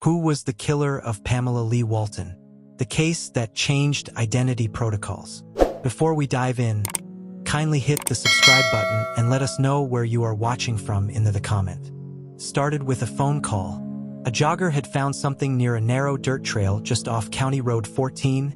Who was the killer of Pamela Leigh Walton? The case that changed identity protocols. Before we dive in, kindly hit the subscribe button and let us know where you are watching from in the comment. Started with a phone call. A jogger had found something near a narrow dirt trail just off County Road 14,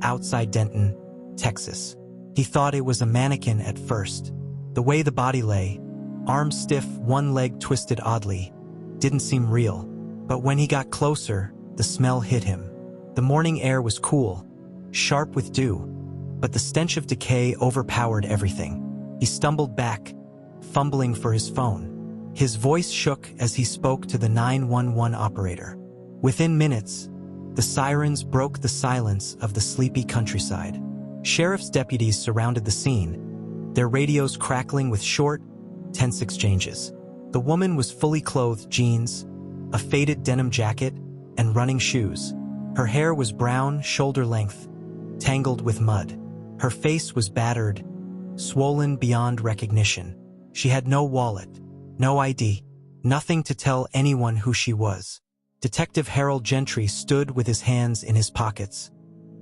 outside Denton, Texas. He thought it was a mannequin at first. The way the body lay, arms stiff, one leg twisted oddly, didn't seem real. But when he got closer, the smell hit him. The morning air was cool, sharp with dew, but the stench of decay overpowered everything. He stumbled back, fumbling for his phone. His voice shook as he spoke to the 911 operator. Within minutes, the sirens broke the silence of the sleepy countryside. Sheriff's deputies surrounded the scene, their radios crackling with short, tense exchanges. The woman was fully clothed, jeans, a faded denim jacket, and running shoes. Her hair was brown, shoulder-length, tangled with mud. Her face was battered, swollen beyond recognition. She had no wallet, no ID, nothing to tell anyone who she was. Detective Harold Gentry stood with his hands in his pockets,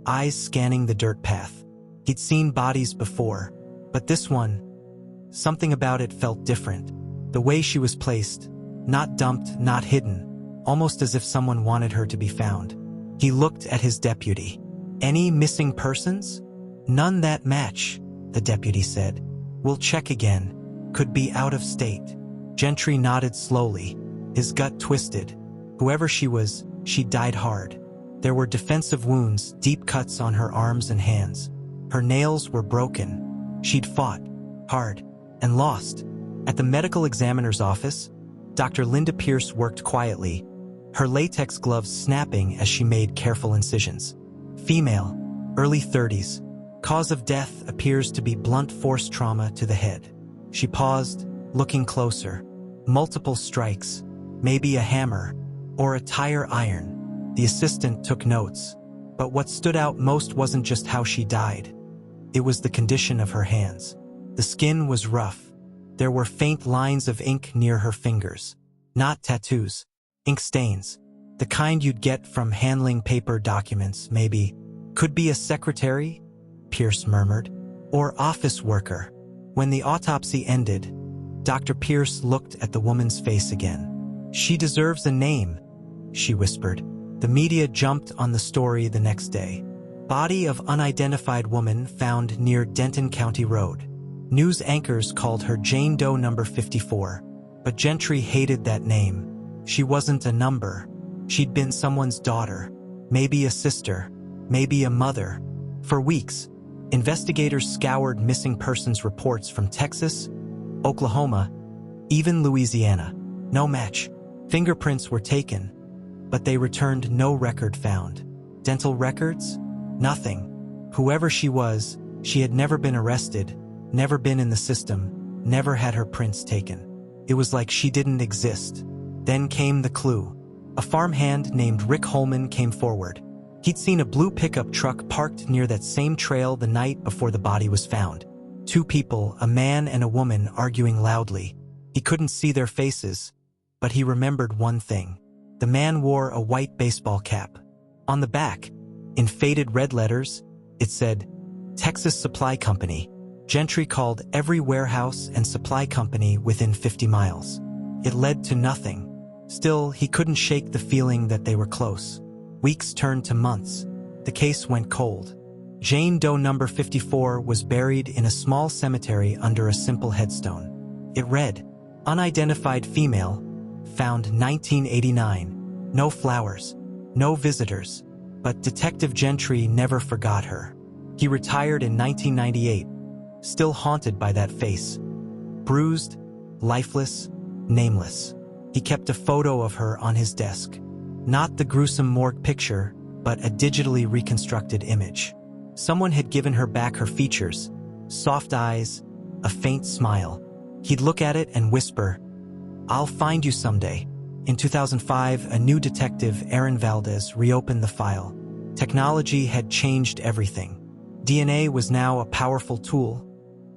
eyes scanning the dirt path. He'd seen bodies before, but this one, something about it felt different. The way she was placed, not dumped, not hidden, almost as if someone wanted her to be found. He looked at his deputy. "Any missing persons?" "None that match," the deputy said. "We'll check again. Could be out of state." Gentry nodded slowly, his gut twisted. Whoever she was, she died hard. There were defensive wounds, deep cuts on her arms and hands. Her nails were broken. She'd fought hard and lost. At the medical examiner's office, Dr. Linda Pierce worked quietly, her latex gloves snapping as she made careful incisions. Female, early 30s. Cause of death appears to be blunt force trauma to the head. She paused, looking closer. Multiple strikes, maybe a hammer, or a tire iron. The assistant took notes. But what stood out most wasn't just how she died. It was the condition of her hands. The skin was rough. There were faint lines of ink near her fingers. Not tattoos, ink stains. The kind you'd get from handling paper documents, maybe. Could be a secretary, Pierce murmured, or office worker. When the autopsy ended, Dr. Pierce looked at the woman's face again. "She deserves a name," she whispered. The media jumped on the story the next day. Body of unidentified woman found near Denton County Road. News anchors called her Jane Doe number 54, but Gentry hated that name. She wasn't a number. She'd been someone's daughter, maybe a sister, maybe a mother. For weeks, investigators scoured missing persons reports from Texas, Oklahoma, even Louisiana. No match. Fingerprints were taken, but they returned no record found. Dental records? Nothing. Whoever she was, she had never been arrested, never been in the system, never had her prints taken. It was like she didn't exist. Then came the clue. A farmhand named Rick Holman came forward. He'd seen a blue pickup truck parked near that same trail the night before the body was found. Two people, a man and a woman, arguing loudly. He couldn't see their faces, but he remembered one thing. The man wore a white baseball cap. On the back, in faded red letters, it said, Texas Supply Company. Gentry called every warehouse and supply company within 50 miles. It led to nothing. Still, he couldn't shake the feeling that they were close. Weeks turned to months. The case went cold. Jane Doe number 54 was buried in a small cemetery under a simple headstone. It read, Unidentified female, found 1989. No flowers, no visitors. But Detective Gentry never forgot her. He retired in 1998, still haunted by that face. Bruised, lifeless, nameless. He kept a photo of her on his desk. Not the gruesome morgue picture, but a digitally reconstructed image. Someone had given her back her features, soft eyes, a faint smile. He'd look at it and whisper, I'll find you someday. In 2005, a new detective, Aaron Valdez, reopened the file. Technology had changed everything. DNA was now a powerful tool,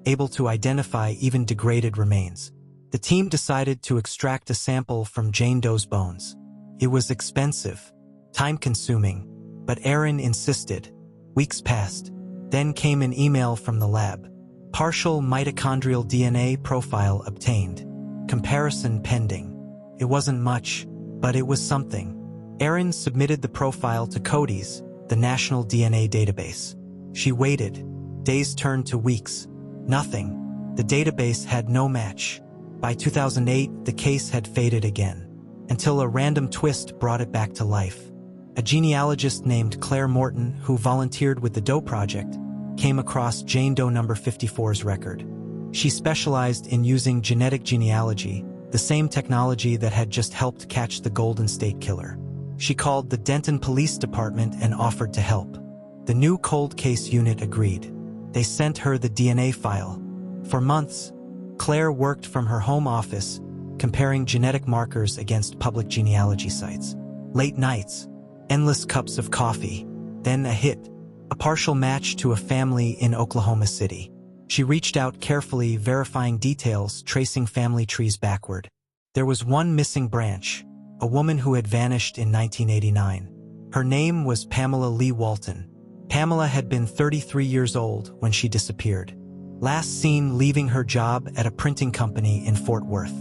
able to identify even degraded remains. The team decided to extract a sample from Jane Doe's bones. It was expensive, time-consuming, but Erin insisted. Weeks passed. Then came an email from the lab. Partial mitochondrial DNA profile obtained. Comparison pending. It wasn't much, but it was something. Erin submitted the profile to CODIS, the National DNA Database. She waited. Days turned to weeks. Nothing. The database had no match. By 2008, the case had faded again, until a random twist brought it back to life. A genealogist named Claire Morton, who volunteered with the Doe Project, came across Jane Doe No. 54's record. She specialized in using genetic genealogy, the same technology that had just helped catch the Golden State Killer. She called the Denton Police Department and offered to help. The new cold case unit agreed. They sent her the DNA file. For months, Claire worked from her home office, comparing genetic markers against public genealogy sites. Late nights, endless cups of coffee, then a hit, a partial match to a family in Oklahoma City. She reached out carefully, verifying details, tracing family trees backward. There was one missing branch, a woman who had vanished in 1989. Her name was Pamela Leigh Walton. Pamela had been 33 years old when she disappeared. Last seen leaving her job at a printing company in Fort Worth.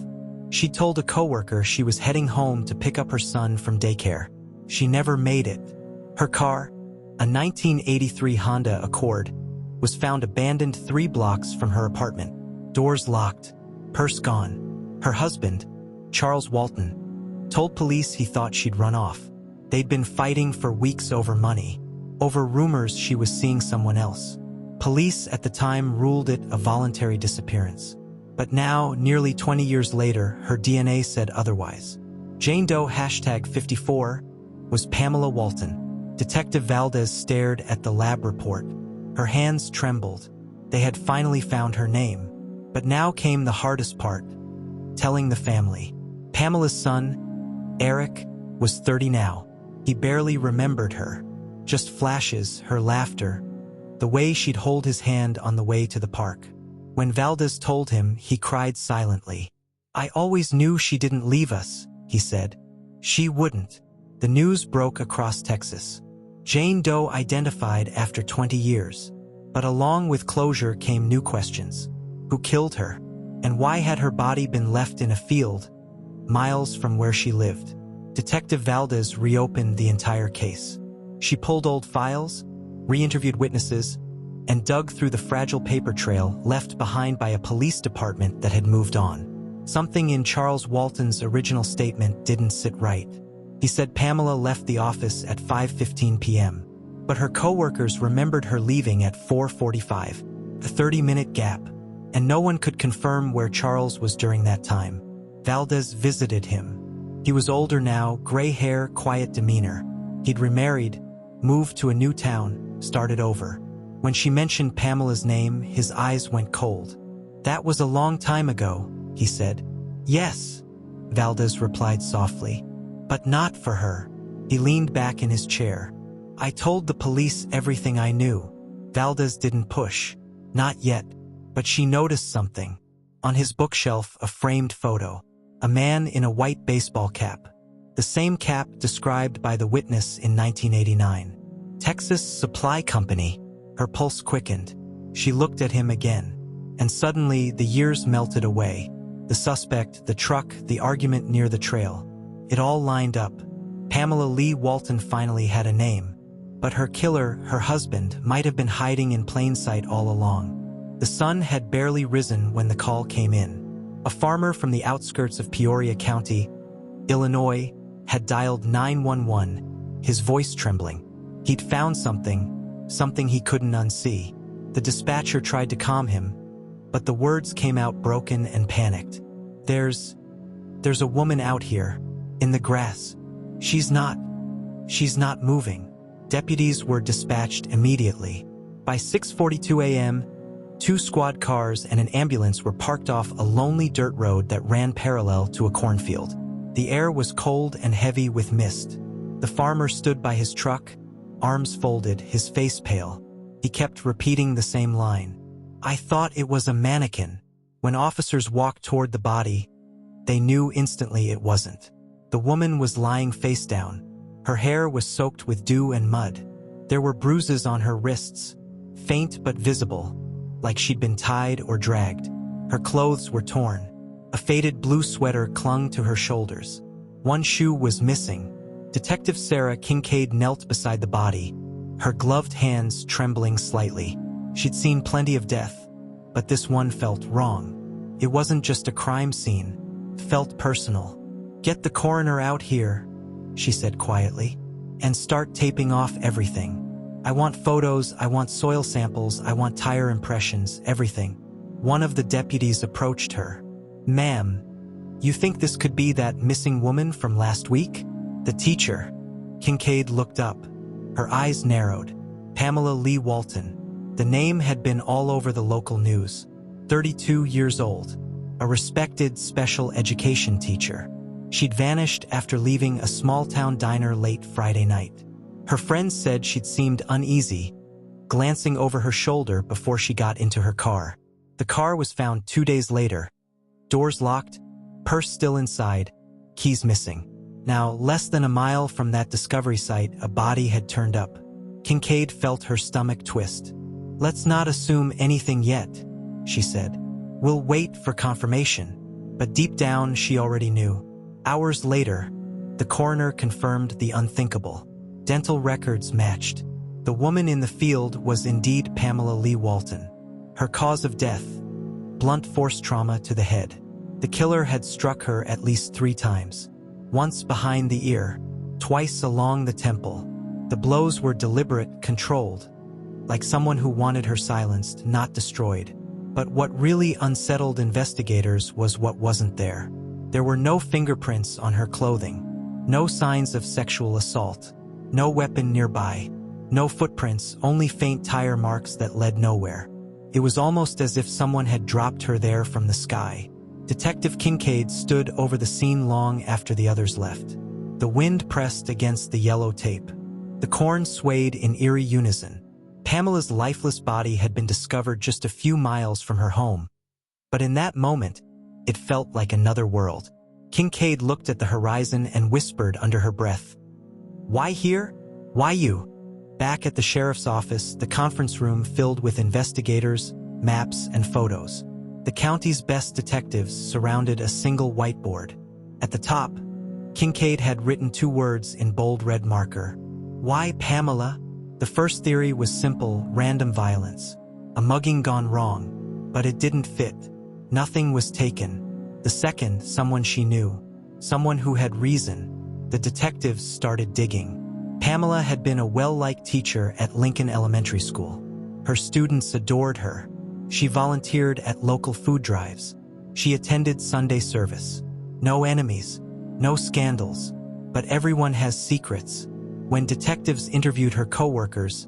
She told a coworker she was heading home to pick up her son from daycare. She never made it. Her car, a 1983 Honda Accord, was found abandoned 3 blocks from her apartment. Doors locked, purse gone. Her husband, Charles Walton, told police he thought she'd run off. They'd been fighting for weeks over money, over rumors she was seeing someone else. Police at the time ruled it a voluntary disappearance. But now, nearly 20 years later, her DNA said otherwise. Jane Doe #54 was Pamela Walton. Detective Valdez stared at the lab report. Her hands trembled. They had finally found her name. But now came the hardest part, telling the family. Pamela's son, Eric, was 30 now. He barely remembered her. Just flashes, her laughter, the way she'd hold his hand on the way to the park. When Valdez told him, he cried silently. "I always knew she didn't leave us," he said. "She wouldn't." The news broke across Texas. Jane Doe identified after 20 years. But along with closure came new questions. Who killed her? And why had her body been left in a field, miles from where she lived? Detective Valdez reopened the entire case. She pulled old files, re-interviewed witnesses, and dug through the fragile paper trail left behind by a police department that had moved on. Something in Charles Walton's original statement didn't sit right. He said Pamela left the office at 5:15 p.m., but her coworkers remembered her leaving at 4:45, a 30-minute gap, and no one could confirm where Charles was during that time. Valdez visited him. He was older now, gray hair, quiet demeanor. He'd remarried, moved to a new town, started over. When she mentioned Pamela's name, his eyes went cold. "That was a long time ago," he said. "Yes," Valdez replied softly. "But not for her." He leaned back in his chair. "I told the police everything I knew." Valdez didn't push. Not yet. But she noticed something. On his bookshelf, a framed photo. A man in a white baseball cap. The same cap described by the witness in 1989. Texas Supply Company. Her pulse quickened. She looked at him again. And suddenly, the years melted away. The suspect, the truck, the argument near the trail. It all lined up. Pamela Leigh Walton finally had a name. But her killer, her husband, might have been hiding in plain sight all along. The sun had barely risen when the call came in. A farmer from the outskirts of Peoria County, Illinois, had dialed 911, his voice trembling. He'd found something he couldn't unsee. The dispatcher tried to calm him, but the words came out broken and panicked. There's a woman out here, in the grass. She's not moving." Deputies were dispatched immediately. By 6:42 a.m., 2 squad cars and an ambulance were parked off a lonely dirt road that ran parallel to a cornfield. The air was cold and heavy with mist. The farmer stood by his truck, arms folded, his face pale. He kept repeating the same line. "I thought it was a mannequin." When officers walked toward the body, they knew instantly it wasn't. The woman was lying face down. Her hair was soaked with dew and mud. There were bruises on her wrists, faint but visible, like she'd been tied or dragged. Her clothes were torn. A faded blue sweater clung to her shoulders. One shoe was missing. Detective Sarah Kincaid knelt beside the body, her gloved hands trembling slightly. She'd seen plenty of death, but this one felt wrong. It wasn't just a crime scene. It felt personal. "Get the coroner out here," she said quietly, "and start taping off everything. I want photos, I want soil samples, I want tire impressions, everything." One of the deputies approached her. "Ma'am, you think this could be that missing woman from last week?" "The teacher." Kincaid looked up. Her eyes narrowed. Pamela Leigh Walton. The name had been all over the local news. 32 years old. A respected special education teacher. She'd vanished after leaving a small-town diner late Friday night. Her friends said she'd seemed uneasy, glancing over her shoulder before she got into her car. The car was found 2 days later. Doors locked, purse still inside, keys missing. Now, less than a mile from that discovery site, a body had turned up. Kincaid felt her stomach twist. "Let's not assume anything yet," she said. "We'll wait for confirmation." But deep down, she already knew. Hours later, the coroner confirmed the unthinkable. Dental records matched. The woman in the field was indeed Pamela Leigh Walton. Her cause of death: blunt force trauma to the head. The killer had struck her at least 3 times. Once behind the ear, twice along the temple. The blows were deliberate, controlled, like someone who wanted her silenced, not destroyed. But what really unsettled investigators was what wasn't there. There were no fingerprints on her clothing, no signs of sexual assault, no weapon nearby, no footprints, only faint tire marks that led nowhere. It was almost as if someone had dropped her there from the sky. Detective Kincaid stood over the scene long after the others left. The wind pressed against the yellow tape. The corn swayed in eerie unison. Pamela's lifeless body had been discovered just a few miles from her home. But in that moment, it felt like another world. Kincaid looked at the horizon and whispered under her breath, "Why here? Why you?" Back at the sheriff's office, the conference room filled with investigators, maps, and photos. The county's best detectives surrounded a single whiteboard. At the top, Kincaid had written 2 words in bold red marker. "Why Pamela?" The first theory was simple: random violence. A mugging gone wrong. But it didn't fit. Nothing was taken. The second, someone she knew. Someone who had reason. The detectives started digging. Pamela had been a well-liked teacher at Lincoln Elementary School. Her students adored her. She volunteered at local food drives. She attended Sunday service. No enemies, no scandals, but everyone has secrets. When detectives interviewed her coworkers,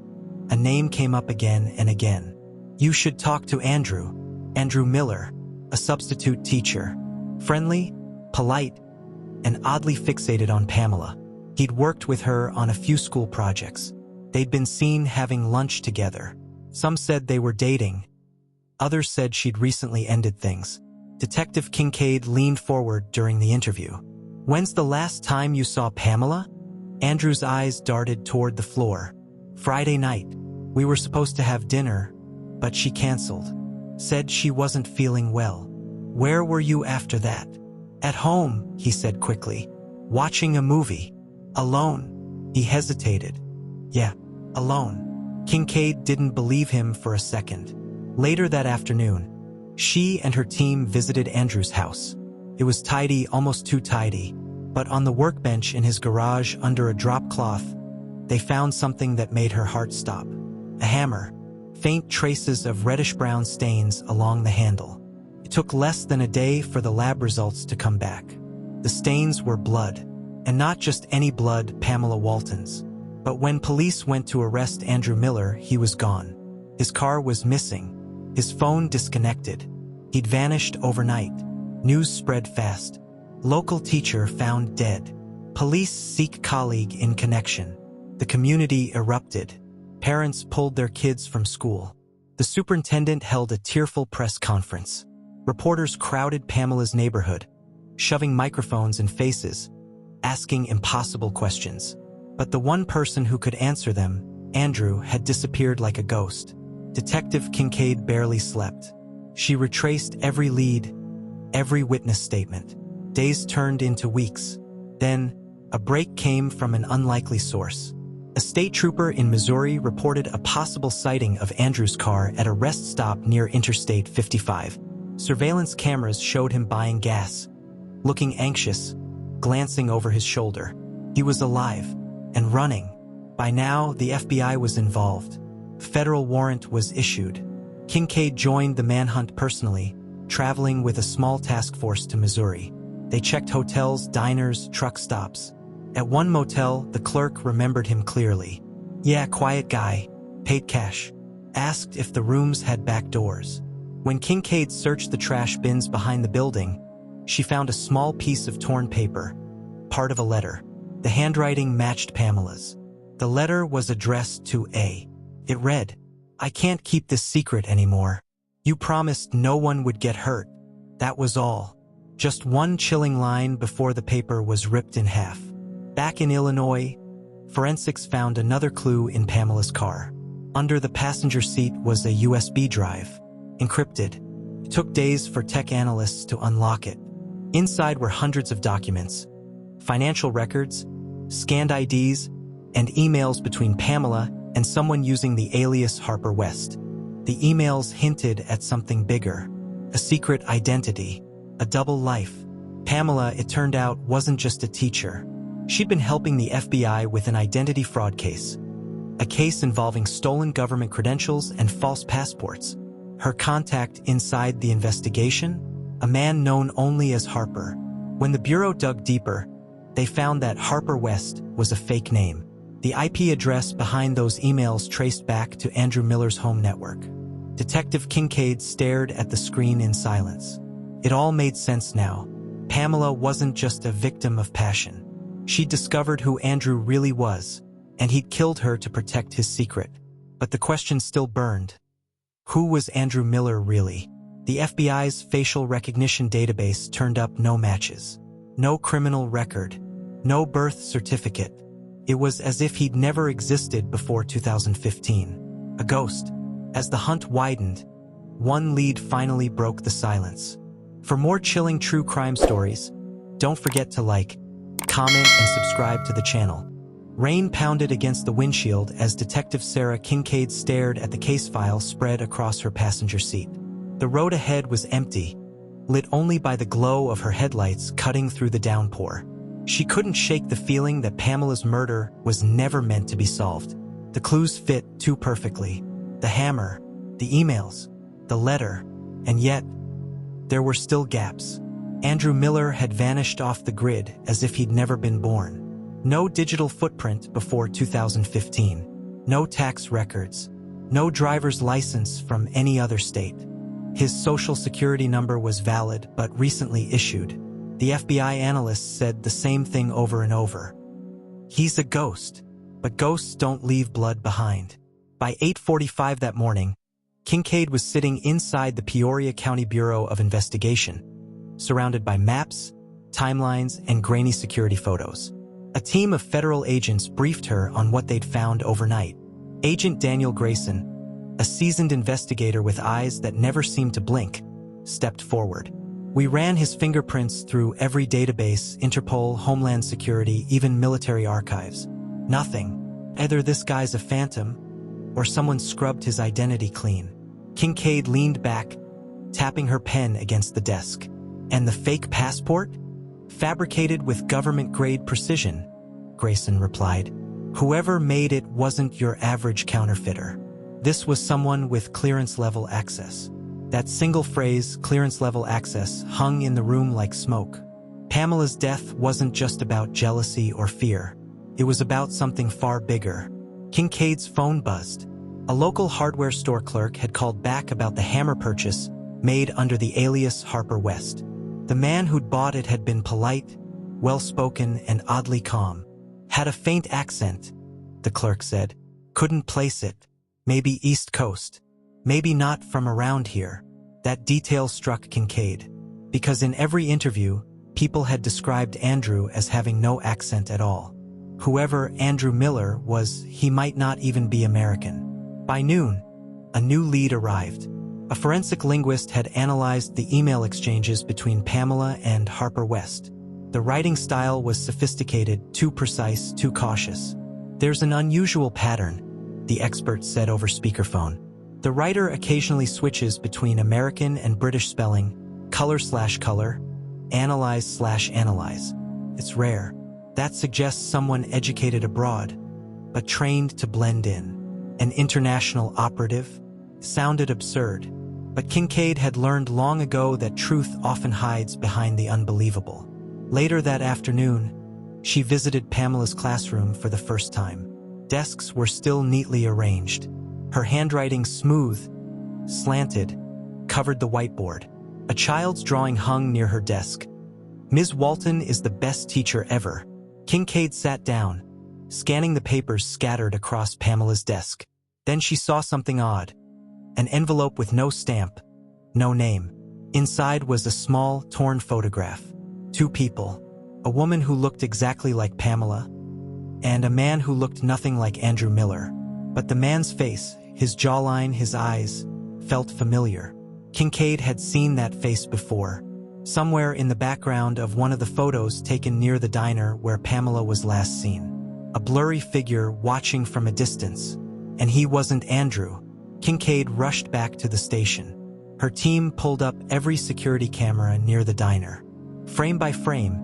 a name came up again and again. "You should talk to Andrew Miller, a substitute teacher. Friendly, polite, and oddly fixated on Pamela. He'd worked with her on a few school projects. They'd been seen having lunch together. Some said they were dating. Others said she'd recently ended things." Detective Kincaid leaned forward during the interview. "When's the last time you saw Pamela?" Andrew's eyes darted toward the floor. "Friday night. We were supposed to have dinner, but she canceled. Said she wasn't feeling well." "Where were you after that?" "At home," he said quickly. "Watching a movie. Alone." He hesitated. "Yeah, alone." Kincaid didn't believe him for a second. Later that afternoon, she and her team visited Andrew's house. It was tidy, almost too tidy, but on the workbench in his garage under a drop cloth, they found something that made her heart stop. A hammer, faint traces of reddish-brown stains along the handle. It took less than a day for the lab results to come back. The stains were blood, and not just any blood, Pamela Walton's. But when police went to arrest Andrew Miller, he was gone. His car was missing. His phone disconnected. He'd vanished overnight. News spread fast. Local teacher found dead. Police seek colleague in connection. The community erupted. Parents pulled their kids from school. The superintendent held a tearful press conference. Reporters crowded Pamela's neighborhood, shoving microphones in faces. asking impossible questions. But the one person who could answer them, Andrew, had disappeared like a ghost. Detective Kincaid barely slept. She retraced every lead, every witness statement. Days turned into weeks. Then, a break came from an unlikely source. A state trooper in Missouri reported a possible sighting of Andrew's car at a rest stop near Interstate 55. Surveillance cameras showed him buying gas, looking anxious, glancing over his shoulder. He was alive and running. By now, the FBI was involved. A federal warrant was issued. Kincaid joined the manhunt personally, traveling with a small task force to Missouri. They checked hotels, diners, truck stops. At one motel, the clerk remembered him clearly. Yeah, quiet guy, paid cash. Asked if the rooms had back doors. When Kincaid searched the trash bins behind the building, she found a small piece of torn paper, part of a letter. The handwriting matched Pamela's. The letter was addressed to A. It read, "I can't keep this secret anymore. You promised no one would get hurt. That was all." Just one chilling line before the paper was ripped in half. Back in Illinois, forensics found another clue in Pamela's car. Under the passenger seat was a USB drive, encrypted. It took days for tech analysts to unlock it. Inside were hundreds of documents, financial records, scanned IDs, and emails between Pamela and someone using the alias Harper West. The emails hinted at something bigger, a secret identity, a double life. Pamela, it turned out, wasn't just a teacher. She'd been helping the FBI with an identity fraud case, a case involving stolen government credentials and false passports. Her contact inside the investigation? A man known only as Harper. When the Bureau dug deeper, they found that Harper West was a fake name. The IP address behind those emails traced back to Andrew Miller's home network. Detective Kincaid stared at the screen in silence. It all made sense now. Pamela wasn't just a victim of passion. She'd discovered who Andrew really was, and he'd killed her to protect his secret. But the question still burned. Who was Andrew Miller really? The FBI's facial recognition database turned up no matches. No criminal record. No birth certificate. It was as if he'd never existed before 2015. A ghost. As the hunt widened, one lead finally broke the silence. For more chilling true crime stories, don't forget to like, comment, and subscribe to the channel. Rain pounded against the windshield as Detective Sarah Kincaid stared at the case file spread across her passenger seat. The road ahead was empty, lit only by the glow of her headlights cutting through the downpour. She couldn't shake the feeling that Pamela's murder was never meant to be solved. The clues fit too perfectly. The hammer, the emails, the letter, and yet, there were still gaps. Andrew Miller had vanished off the grid as if he'd never been born. No digital footprint before 2015. No tax records. No driver's license from any other state. His social security number was valid but recently issued. The FBI analysts said the same thing over and over. He's a ghost, but ghosts don't leave blood behind. By 8:45 that morning, Kincaid was sitting inside the Peoria County Bureau of Investigation, surrounded by maps, timelines, and grainy security photos. A team of federal agents briefed her on what they'd found overnight. Agent Daniel Grayson, a seasoned investigator with eyes that never seemed to blink, stepped forward. We ran his fingerprints through every database, Interpol, Homeland Security, even military archives. Nothing. Either this guy's a phantom, or someone scrubbed his identity clean. Kincaid leaned back, tapping her pen against the desk. And the fake passport? Fabricated with government-grade precision, Grayson replied. Whoever made it wasn't your average counterfeiter. This was someone with clearance-level access. That single phrase, clearance-level access, hung in the room like smoke. Pamela's death wasn't just about jealousy or fear. It was about something far bigger. Kincaid's phone buzzed. A local hardware store clerk had called back about the hammer purchase made under the alias Harper West. The man who'd bought it had been polite, well-spoken, and oddly calm. Had a faint accent, the clerk said. Couldn't place it. Maybe East Coast. Maybe not from around here. That detail struck Kincaid. Because in every interview, People had described Andrew as having no accent at all. Whoever Andrew Miller was, he might not even be American. By noon, a new lead arrived. A forensic linguist had analyzed the email exchanges between Pamela and Harper West. The writing style was sophisticated, too precise, too cautious. "There's an unusual pattern," the expert said over speakerphone. "The writer occasionally switches between American and British spelling, color/color, analyze/analyze. It's rare. That suggests someone educated abroad, but trained to blend in. An international operative?" Sounded absurd, but Kincaid had learned long ago that truth often hides behind the unbelievable. Later that afternoon, she visited Pamela's classroom for the first time. Desks were still neatly arranged. Her handwriting smooth, slanted, covered the whiteboard. A child's drawing hung near her desk. "Ms. Walton is the best teacher ever." Kincaid sat down, scanning the papers scattered across Pamela's desk. Then she saw something odd. An envelope with no stamp, no name. Inside was a small, torn photograph. Two people. A woman who looked exactly like Pamela, and a man who looked nothing like Andrew Miller. But the man's face, his jawline, his eyes, felt familiar. Kincaid had seen that face before, somewhere in the background of one of the photos taken near the diner where Pamela was last seen. A blurry figure watching from a distance. And he wasn't Andrew. Kincaid rushed back to the station. Her team pulled up every security camera near the diner. Frame by frame,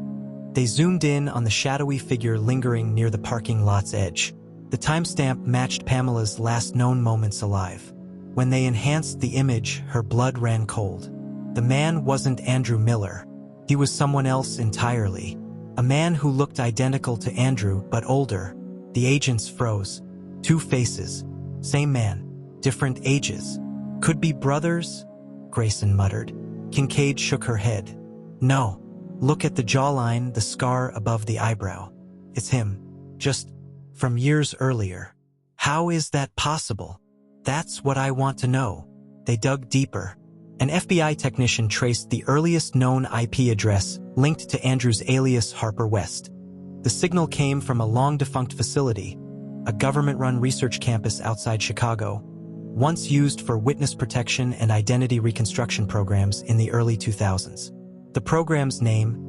they zoomed in on the shadowy figure lingering near the parking lot's edge. The timestamp matched Pamela's last known moments alive. When they enhanced the image, her blood ran cold. The man wasn't Andrew Miller. He was someone else entirely. A man who looked identical to Andrew, but older. The agents froze. Two faces. Same man. Different ages. Could be brothers? Grayson muttered. Kincaid shook her head. No. Look at the jawline, the scar above the eyebrow. It's him. Just from years earlier. How is that possible? That's what I want to know. They dug deeper. An FBI technician traced the earliest known IP address linked to Andrew's alias Harper West. The signal came from a long-defunct facility, a government-run research campus outside Chicago, once used for witness protection and identity reconstruction programs in the early 2000s. The program's name,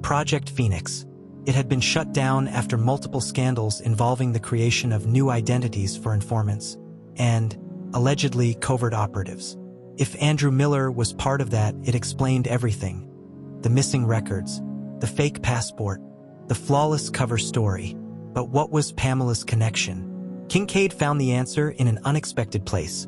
Project Phoenix. It had been shut down after multiple scandals involving the creation of new identities for informants and, allegedly, covert operatives. If Andrew Miller was part of that, it explained everything. The missing records, the fake passport, the flawless cover story. But what was Pamela's connection? Kincaid found the answer in an unexpected place.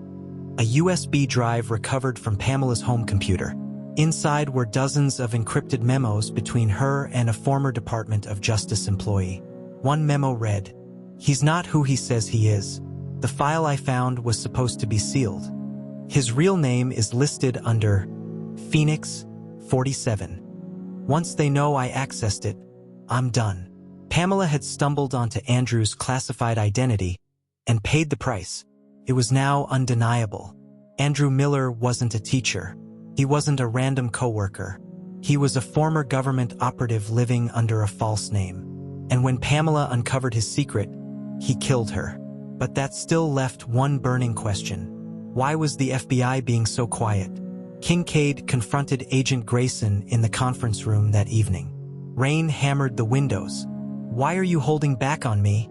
A USB drive recovered from Pamela's home computer. Inside were dozens of encrypted memos between her and a former Department of Justice employee. One memo read, "He's not who he says he is. The file I found was supposed to be sealed. His real name is listed under Phoenix 47. Once they know I accessed it, I'm done." Pamela had stumbled onto Andrew's classified identity and paid the price. It was now undeniable. Andrew Miller wasn't a teacher. He wasn't a random coworker. He was a former government operative living under a false name. And when Pamela uncovered his secret, he killed her. But that still left one burning question. Why was the FBI being so quiet? Kincaid confronted Agent Grayson in the conference room that evening. Rain hammered the windows. "Why are you holding back on me?"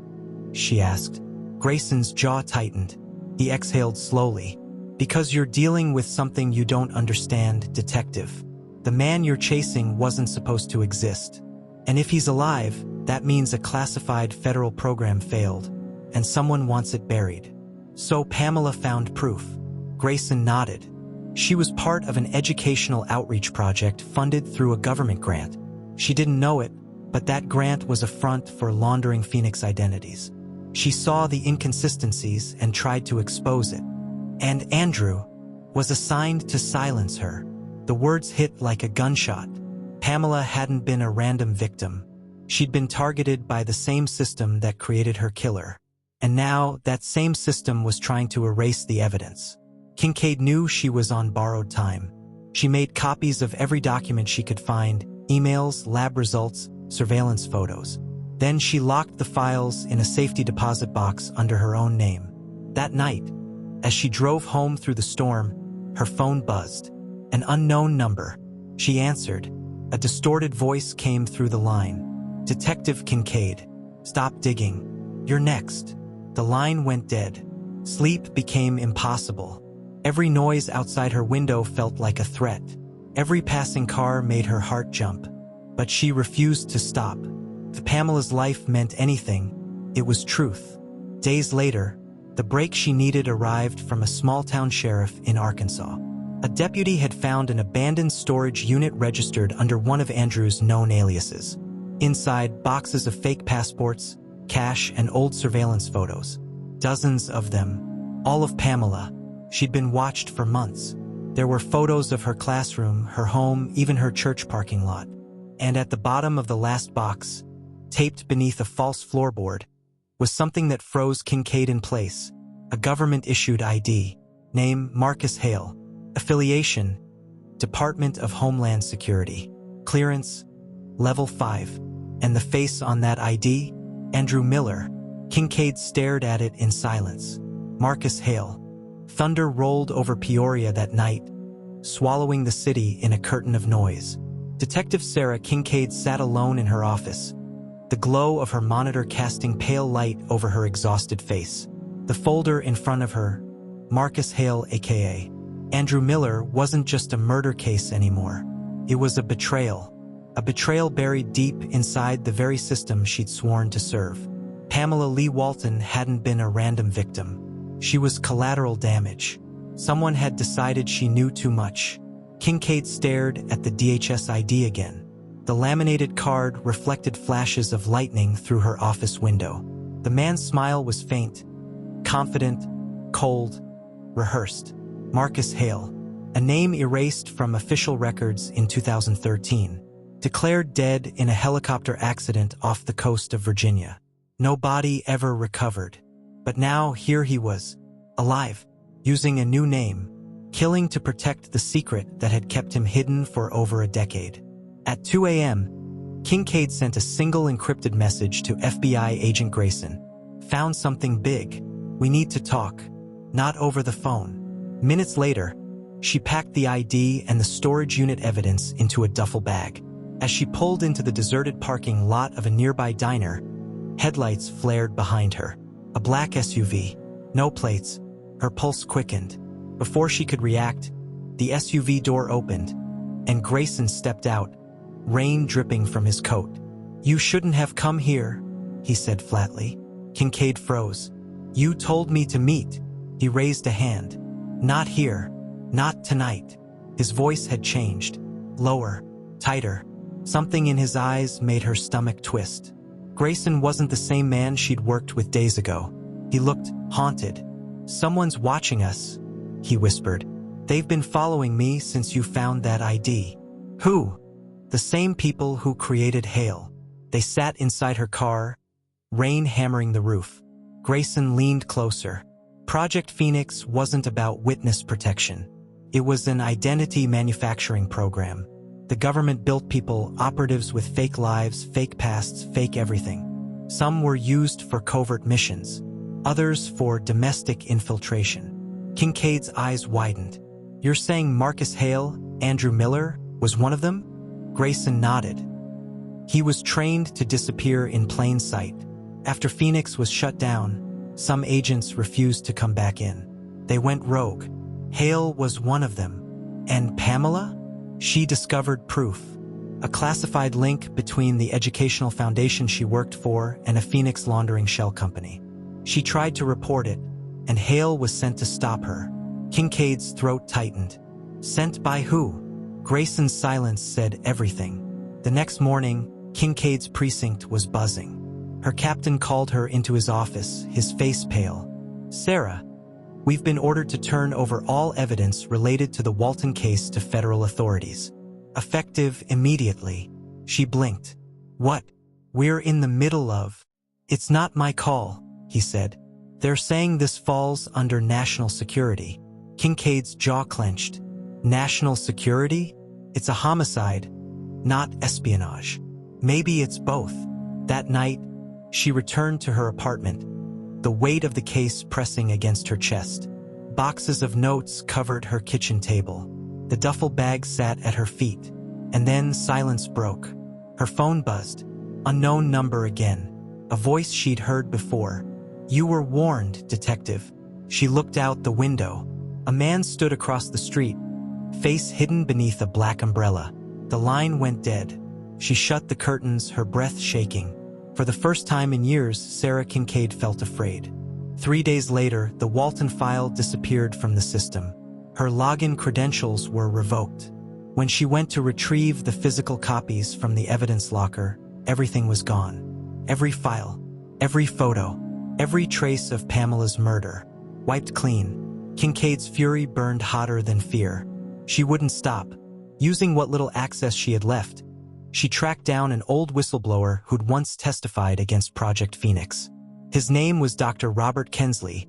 she asked. Grayson's jaw tightened. He exhaled slowly. "Because you're dealing with something you don't understand, detective. The man you're chasing wasn't supposed to exist. And if he's alive, that means a classified federal program failed, and someone wants it buried." So Pamela found proof. Grayson nodded. She was part of an educational outreach project funded through a government grant. She didn't know it, but that grant was a front for laundering Phoenix identities. She saw the inconsistencies and tried to expose it. And Andrew was assigned to silence her. The words hit like a gunshot. Pamela hadn't been a random victim. She'd been targeted by the same system that created her killer. And now, that same system was trying to erase the evidence. Kincaid knew she was on borrowed time. She made copies of every document she could find, emails, lab results, surveillance photos. Then she locked the files in a safety deposit box under her own name. That night, as she drove home through the storm, her phone buzzed. An unknown number. She answered. A distorted voice came through the line. "Detective Kincaid. Stop digging. You're next." The line went dead. Sleep became impossible. Every noise outside her window felt like a threat. Every passing car made her heart jump. But she refused to stop. If Pamela's life meant anything, it was truth. Days later, the break she needed arrived from a small-town sheriff in Arkansas. A deputy had found an abandoned storage unit registered under one of Andrew's known aliases. Inside, boxes of fake passports, cash, and old surveillance photos. Dozens of them. All of Pamela. She'd been watched for months. There were photos of her classroom, her home, even her church parking lot. And at the bottom of the last box, taped beneath a false floorboard, was something that froze Kincaid in place. A government-issued ID. Name, Marcus Hale. Affiliation, Department of Homeland Security. Clearance, Level 5. And the face on that ID? Andrew Miller. Kincaid stared at it in silence. Marcus Hale. Thunder rolled over Peoria that night, swallowing the city in a curtain of noise. Detective Sarah Kincaid sat alone in her office, the glow of her monitor casting pale light over her exhausted face. The folder in front of her, Marcus Hale aka Andrew Miller, wasn't just a murder case anymore. It was a betrayal buried deep inside the very system she'd sworn to serve. Pamela Leigh Walton hadn't been a random victim. She was collateral damage. Someone had decided she knew too much. Kincaid stared at the DHS ID again. The laminated card reflected flashes of lightning through her office window. The man's smile was faint, confident, cold, rehearsed. Marcus Hale, a name erased from official records in 2013, declared dead in a helicopter accident off the coast of Virginia. No body ever recovered. But now here he was, alive, using a new name, killing to protect the secret that had kept him hidden for over a decade. At 2 a.m., Kincaid sent a single encrypted message to FBI agent Grayson. "Found something big. We need to talk. Not over the phone." Minutes later, she packed the ID and the storage unit evidence into a duffel bag. As she pulled into the deserted parking lot of a nearby diner, headlights flared behind her. A black SUV. No plates. Her pulse quickened. Before she could react, the SUV door opened, and Grayson stepped out, rain dripping from his coat. "You shouldn't have come here," he said flatly. Kincaid froze. "You told me to meet." He raised a hand. "Not here. Not tonight." His voice had changed. Lower. Tighter. Something in his eyes made her stomach twist. Grayson wasn't the same man she'd worked with days ago. He looked haunted. "Someone's watching us," he whispered. "They've been following me since you found that ID." "Who?" "The same people who created Hale." They sat inside her car, rain hammering the roof. Grayson leaned closer. Project Phoenix wasn't about witness protection. It was an identity manufacturing program. The government built people, operatives with fake lives, fake pasts, fake everything. Some were used for covert missions, others for domestic infiltration. Kincaid's eyes widened. "You're saying Marcus Hale, Andrew Miller, was one of them?" Grayson nodded. He was trained to disappear in plain sight. After Phoenix was shut down, some agents refused to come back in. They went rogue. Hale was one of them. And Pamela? She discovered proof. A classified link between the educational foundation she worked for and a Phoenix laundering shell company. She tried to report it, and Hale was sent to stop her. Kincaid's throat tightened. Sent by who? Grayson's silence said everything. The next morning, Kincaid's precinct was buzzing. Her captain called her into his office, his face pale. "Sarah, we've been ordered to turn over all evidence related to the Walton case to federal authorities. Effective immediately." She blinked. "What? We're in the middle of—" "It's not my call," he said. "They're saying this falls under national security." Kincaid's jaw clenched. "National security? It's a homicide. not espionage. Maybe it's both. That night, she returned to her apartment, the weight of the case pressing against her chest. Boxes of notes covered her kitchen table. The duffel bag sat at her feet. And then silence broke. Her phone buzzed. Unknown number again. A voice she'd heard before. "You were warned, detective." She looked out the window. A man stood across the street, face hidden beneath a black umbrella. The line went dead. She shut the curtains, her breath shaking. For the first time in years, Sarah Kincaid felt afraid. 3 days later, the Walton file disappeared from the system. Her login credentials were revoked. When she went to retrieve the physical copies from the evidence locker, everything was gone. Every file, every photo, every trace of Pamela's murder. Wiped clean. Kincaid's fury burned hotter than fear. She wouldn't stop. Using what little access she had left, she tracked down an old whistleblower who'd once testified against Project Phoenix. His name was Dr. Robert Kensley,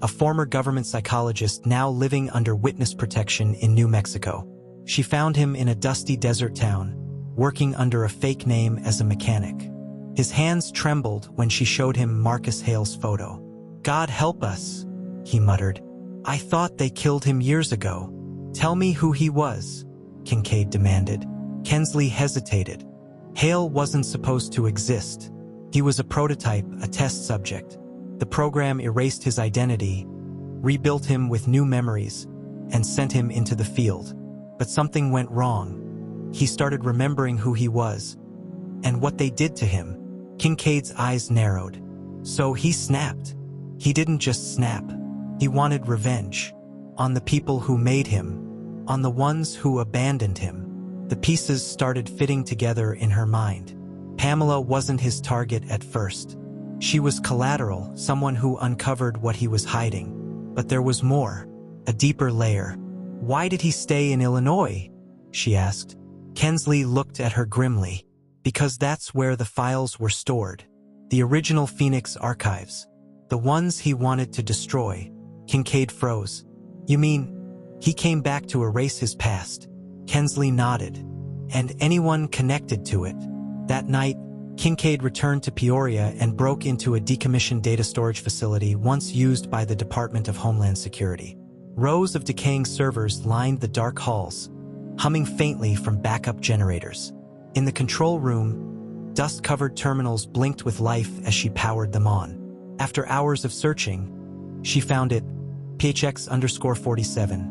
a former government psychologist now living under witness protection in New Mexico. She found him in a dusty desert town, working under a fake name as a mechanic. His hands trembled when she showed him Marcus Hale's photo. "God help us," he muttered. "I thought they killed him years ago." "Tell me who he was," Kincaid demanded. Kensley hesitated. Hale wasn't supposed to exist. He was a prototype, a test subject. The program erased his identity, rebuilt him with new memories, and sent him into the field. But something went wrong. He started remembering who he was, and what they did to him. Kincaid's eyes narrowed. So he snapped. He didn't just snap. He wanted revenge. On the people who made him. On the ones who abandoned him. The pieces started fitting together in her mind. Pamela wasn't his target at first. She was collateral, someone who uncovered what he was hiding. But there was more, a deeper layer. "Why did he stay in Illinois?" she asked. Kensley looked at her grimly. "Because that's where the files were stored. The original Phoenix archives. The ones he wanted to destroy." Kincaid froze. "You mean, he came back to erase his past?" Kensley nodded. "And anyone connected to it." That night, Kincaid returned to Peoria and broke into a decommissioned data storage facility once used by the Department of Homeland Security. Rows of decaying servers lined the dark halls, humming faintly from backup generators. In the control room, dust-covered terminals blinked with life as she powered them on. After hours of searching, she found it, PHX_47.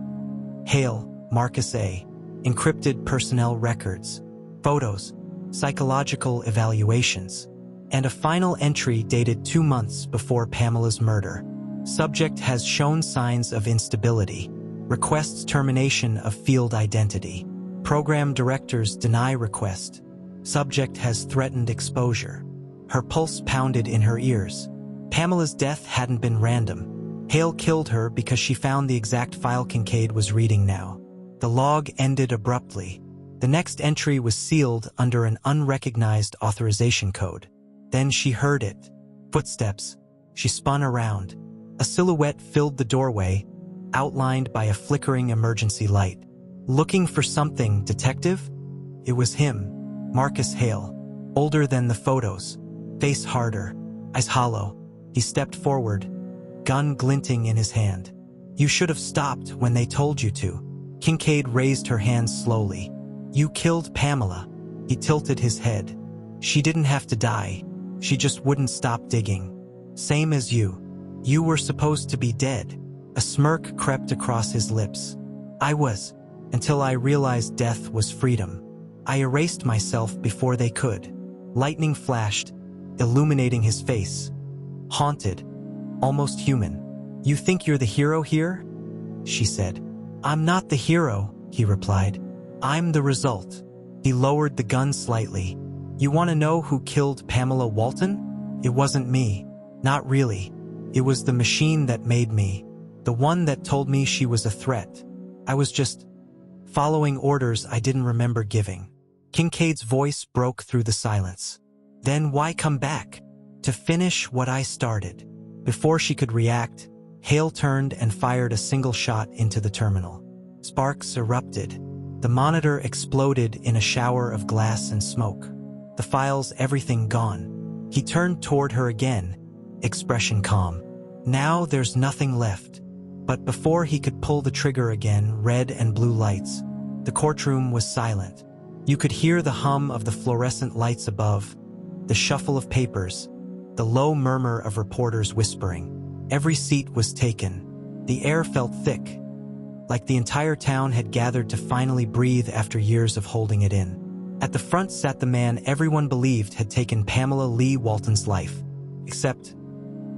Hale, Marcus A. Encrypted personnel records, photos, psychological evaluations, and a final entry dated 2 months before Pamela's murder. Subject has shown signs of instability. Requests termination of field identity. Program directors deny request. Subject has threatened exposure. Her pulse pounded in her ears. Pamela's death hadn't been random. Hale killed her because she found the exact file Kincaid was reading now. The log ended abruptly. The next entry was sealed under an unrecognized authorization code. Then she heard it. Footsteps. She spun around. A silhouette filled the doorway, outlined by a flickering emergency light. "Looking for something, detective?" It was him, Marcus Hale, older than the photos, face harder, eyes hollow. He stepped forward, gun glinting in his hand. "You should have stopped when they told you to." Kincaid raised her hands slowly. "You killed Pamela." He tilted his head. "She didn't have to die. She just wouldn't stop digging. Same as you. You were supposed to be dead." A smirk crept across his lips. "I was, until I realized death was freedom. I erased myself before they could." Lightning flashed, illuminating his face. Haunted, almost human. "You think you're the hero here?" she said. "I'm not the hero," he replied. "I'm the result." He lowered the gun slightly. "You want to know who killed Pamela Walton? It wasn't me. Not really. It was the machine that made me. The one that told me she was a threat. I was just following orders I didn't remember giving." Kincaid's voice broke through the silence. "Then why come back? To finish what I started." Before she could react, Hale turned and fired a single shot into the terminal. Sparks erupted. The monitor exploded in a shower of glass and smoke. The files, everything gone. He turned toward her again, expression calm. Now there's nothing left. But before he could pull the trigger again, red and blue lights. The courtroom was silent. You could hear the hum of the fluorescent lights above, the shuffle of papers, the low murmur of reporters whispering. Every seat was taken. The air felt thick, like the entire town had gathered to finally breathe after years of holding it in. At the front sat the man everyone believed had taken Pamela Leigh Walton's life. Except,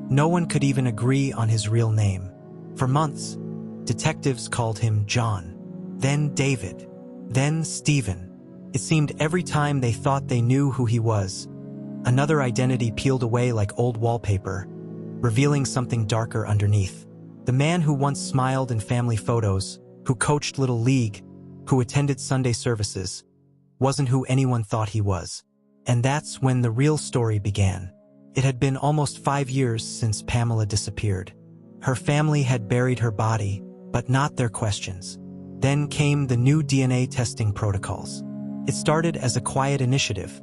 no one could even agree on his real name. For months, detectives called him John, then David, then Stephen. It seemed every time they thought they knew who he was, another identity peeled away like old wallpaper, revealing something darker underneath. The man who once smiled in family photos, who coached Little League, who attended Sunday services, wasn't who anyone thought he was. And that's when the real story began. It had been almost 5 years since Pamela disappeared. Her family had buried her body, but not their questions. Then came the new DNA testing protocols. It started as a quiet initiative,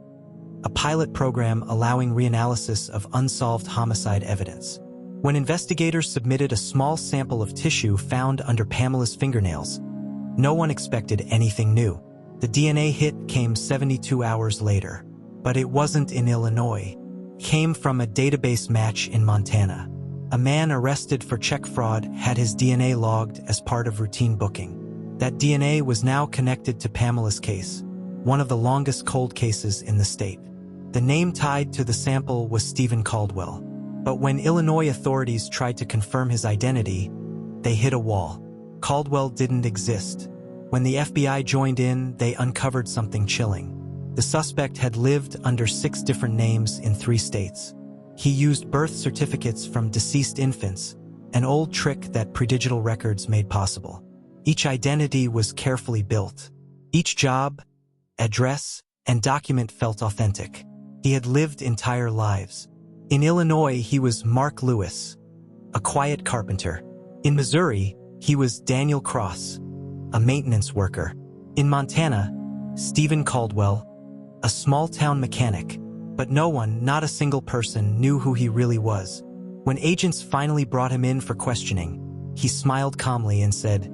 a pilot program allowing reanalysis of unsolved homicide evidence. When investigators submitted a small sample of tissue found under Pamela's fingernails, no one expected anything new. The DNA hit came 72 hours later, but it wasn't in Illinois. It came from a database match in Montana. A man arrested for check fraud had his DNA logged as part of routine booking. That DNA was now connected to Pamela's case, one of the longest cold cases in the state. The name tied to the sample was Stephen Caldwell. But when Illinois authorities tried to confirm his identity, they hit a wall. Caldwell didn't exist. When the FBI joined in, they uncovered something chilling. The suspect had lived under 6 different names in 3 states. He used birth certificates from deceased infants, an old trick that pre-digital records made possible. Each identity was carefully built. Each job, address, and document felt authentic. He had lived entire lives. In Illinois, he was Mark Lewis, a quiet carpenter. In Missouri, he was Daniel Cross, a maintenance worker. In Montana, Stephen Caldwell, a small-town mechanic. But no one, not a single person, knew who he really was. When agents finally brought him in for questioning, he smiled calmly and said,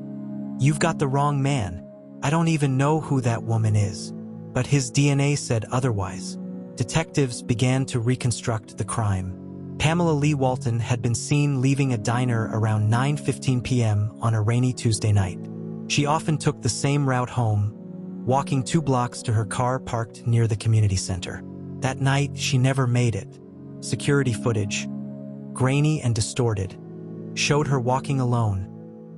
"You've got the wrong man. I don't even know who that woman is." But his DNA said otherwise. Detectives began to reconstruct the crime. Pamela Leigh Walton had been seen leaving a diner around 9:15 p.m. on a rainy Tuesday night. She often took the same route home, walking 2 blocks to her car parked near the community center. That night, she never made it. Security footage, grainy and distorted, showed her walking alone,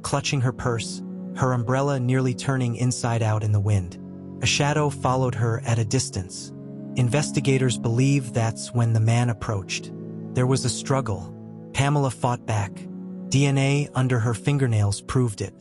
clutching her purse, her umbrella nearly turning inside out in the wind. A shadow followed her at a distance. Investigators believe that's when the man approached. There was a struggle. Pamela fought back. DNA under her fingernails proved it.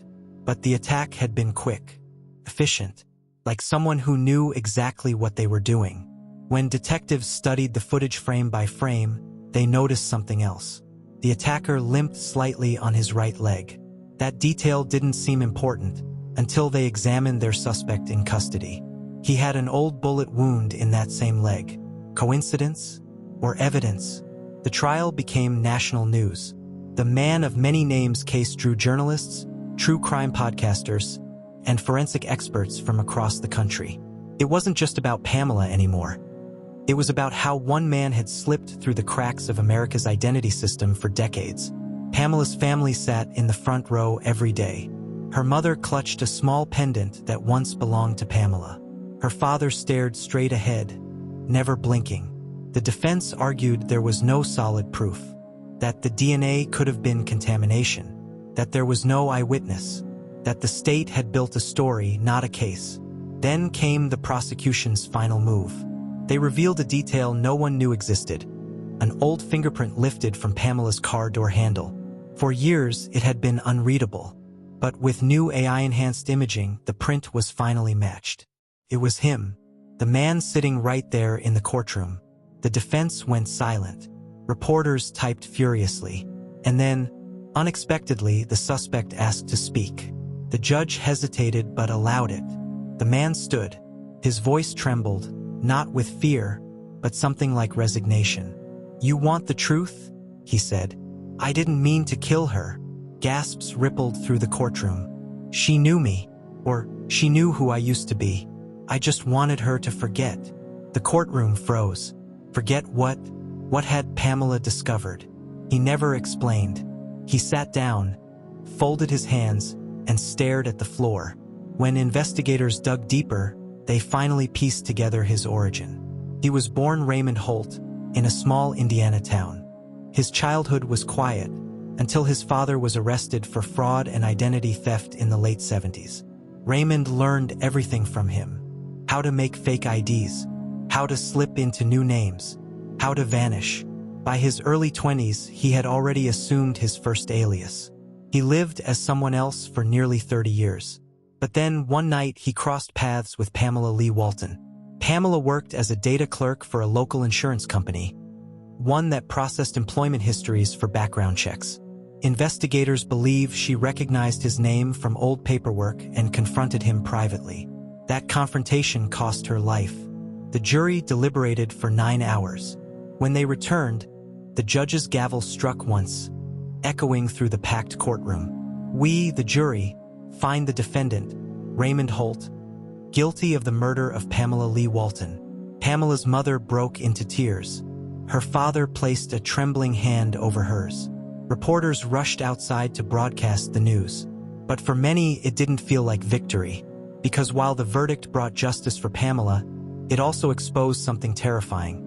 But the attack had been quick, efficient, like someone who knew exactly what they were doing. When detectives studied the footage frame by frame, they noticed something else. The attacker limped slightly on his right leg. That detail didn't seem important until they examined their suspect in custody. He had an old bullet wound in that same leg. Coincidence? Or evidence? The trial became national news. The man of many names case drew journalists, true crime podcasters, and forensic experts from across the country. It wasn't just about Pamela anymore. It was about how one man had slipped through the cracks of America's identity system for decades. Pamela's family sat in the front row every day. Her mother clutched a small pendant that once belonged to Pamela. Her father stared straight ahead, never blinking. The defense argued there was no solid proof, that the DNA could have been contamination, that there was no eyewitness, that the state had built a story, not a case. Then came the prosecution's final move. They revealed a detail no one knew existed, an old fingerprint lifted from Pamela's car door handle. For years, it had been unreadable, but with new AI-enhanced imaging, the print was finally matched. It was him, the man sitting right there in the courtroom. The defense went silent. Reporters typed furiously. And then, unexpectedly, the suspect asked to speak. The judge hesitated but allowed it. The man stood. His voice trembled, not with fear, but something like resignation. "You want the truth?" he said. "I didn't mean to kill her." Gasps rippled through the courtroom. "She knew me, or she knew who I used to be. I just wanted her to forget." The courtroom froze. Forget what? What had Pamela discovered? He never explained. He sat down, folded his hands, and stared at the floor. When investigators dug deeper, they finally pieced together his origin. He was born Raymond Holt in a small Indiana town. His childhood was quiet until his father was arrested for fraud and identity theft in the late 70s. Raymond learned everything from him: how to make fake IDs, how to slip into new names, how to vanish. By his early 20s, he had already assumed his first alias. He lived as someone else for nearly 30 years. But then, one night, he crossed paths with Pamela Leigh Walton. Pamela worked as a data clerk for a local insurance company, one that processed employment histories for background checks. Investigators believe she recognized his name from old paperwork and confronted him privately. That confrontation cost her life. The jury deliberated for 9 hours. When they returned, the judge's gavel struck once, echoing through the packed courtroom. "We, the jury, find the defendant, Raymond Holt, guilty of the murder of Pamela Leigh Walton." Pamela's mother broke into tears. Her father placed a trembling hand over hers. Reporters rushed outside to broadcast the news. But for many, it didn't feel like victory, because while the verdict brought justice for Pamela, it also exposed something terrifying.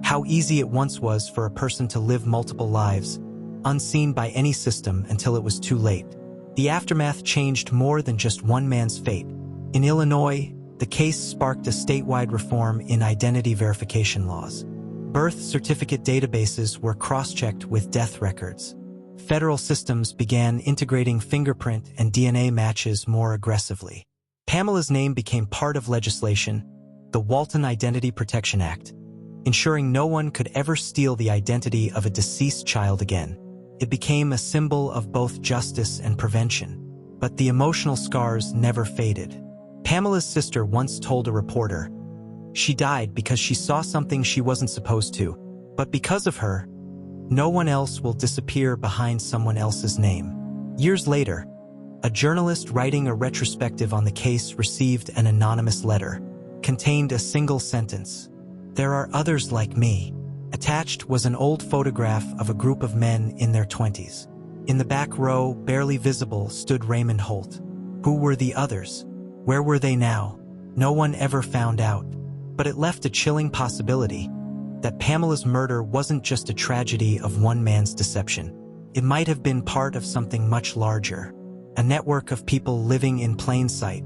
How easy it once was for a person to live multiple lives, unseen by any system until it was too late. The aftermath changed more than just one man's fate. In Illinois, the case sparked a statewide reform in identity verification laws. Birth certificate databases were cross-checked with death records. Federal systems began integrating fingerprint and DNA matches more aggressively. Pamela's name became part of legislation, the Walton Identity Protection Act, ensuring no one could ever steal the identity of a deceased child again. It became a symbol of both justice and prevention. But the emotional scars never faded. Pamela's sister once told a reporter, "She died because she saw something she wasn't supposed to, but because of her, no one else will disappear behind someone else's name." Years later, a journalist writing a retrospective on the case received an anonymous letter. Contained a single sentence: "There are others like me." Attached was an old photograph of a group of men in their 20s. In the back row, barely visible, stood Raymond Holt. Who were the others? Where were they now? No one ever found out. But it left a chilling possibility that Pamela's murder wasn't just a tragedy of one man's deception. It might have been part of something much larger, a network of people living in plain sight,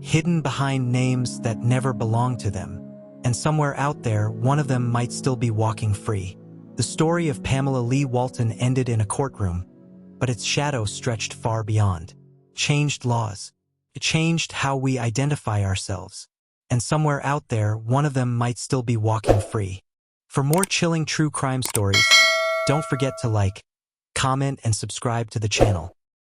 hidden behind names that never belonged to them. And somewhere out there, one of them might still be walking free. The story of Pamela Leigh Walton ended in a courtroom, but its shadow stretched far beyond. Changed laws. It changed how we identify ourselves. And somewhere out there, one of them might still be walking free. For more chilling true crime stories, don't forget to like, comment, and subscribe to the channel.